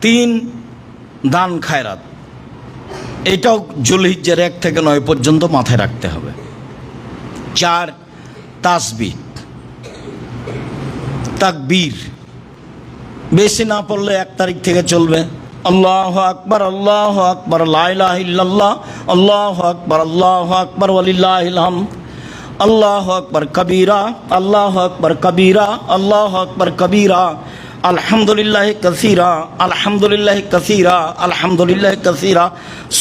3 দান খায়রাত, এটাও জুলহিজ্জার 1 থেকে 9 পর্যন্ত মাথায় রাখতে হবে। 4 তাসবিহ তাকবীর, বেশি না পড়লে 1 তারিখ থেকে চলবে। আল্লাহু আকবার, আল্লাহু আকবার, লা ইলাহা ইল্লাল্লাহ, আল্লাহু আকবার, আল্লাহু আকবার, ওয়ালিল্লাহিল হামদ, আল্লাহু আকবার কবীরা, আল্লাহু আকবার কবীরা, আল্লাহু আকবার কবীরা, আলহামদুলিল্লাহি কাসীরা, আলহামদুলিল্লাহি কাসীরা, আলহামদুলিল্লাহি কাসীরা,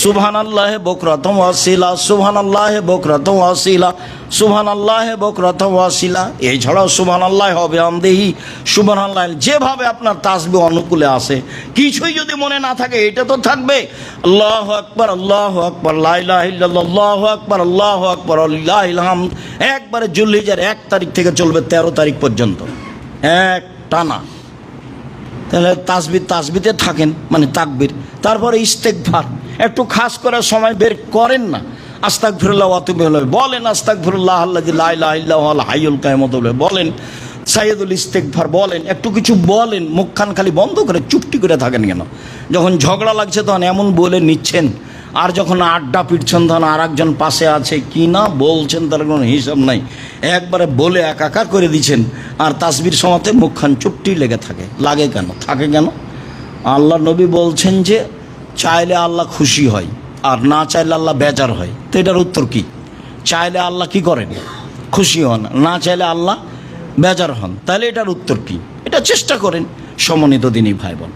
সুবহানাল্লাহি বুকরাতাও ওয়া আসীলা, সুবহানাল্লাহি বুকরাতাও ওয়া আসীলা, সুবহানাল্লাহি বুকরাতাও ওয়া আসীলা। এছাড়াও সুবহানাল্লাহি ওয়া বিহামদিহি, সুবহানাল্লাহ, যেভাবে আপনার তাসবিহ অনুকূলে আসে। কিছুই যদি মনে না থাকে, এটা তো থাকবে। আল্লাহু আকবার, আল্লাহু আকবার, লা ইলাহা ইল্লাল্লাহ, আল্লাহু আকবার, আল্লাহু আকবার, ওয়ালিল্লাহিল হামদ। একবারে জুলহিজ্জার 1 তারিখ থেকে চলবে 13 তারিখ পর্যন্ত, এক টানা। তাহলে তাসবিতে থাকেন, মানে তাকবীর। তারপরে ইস্তেগফার, একটু খাস করে সময় বের করেন না, আস্তাগফিরুল্লাহ ওয়া আতুবু ইলাইহি বলেন, আস্তাগফিরুল্লাহ আল্লাযী লা ইলাহা ইল্লা হুয়াল হাইয়ুল কাইয়ুম বলেন, সাইয়্যিদুল ইস্তেগফার বলেন, একটু কিছু বলেন। মুখখান খালি বন্ধ করে চুপটি করে থাকেন কেন? যখন ঝগড়া লাগছে তখন এমন বলে নিচ্ছেন, আর যখন আড্ডা পিটছেন তখন আর একজন পাশে আছে, কি না বলছেন তার কোনো হিসাব নাই, একবারে বলে একাকার করে দিচ্ছেন। আর তাসবির সময়তে মুখখান চুপটি লেগে থাকে। লাগে কেন? থাকে কেন? আল্লাহ নবী বলছেন যে চাইলে আল্লাহ খুশি হয়, আর না চাইলে আল্লাহ বেজার হয়। তো এটার উত্তর কি? চাইলে আল্লাহ কি করেন? খুশি হন, না চাইলে আল্লাহ বেজার হন। তাহলে এটার উত্তর কি? এটা চেষ্টা করেন, সমন্বিত দিনী ভাই বোন।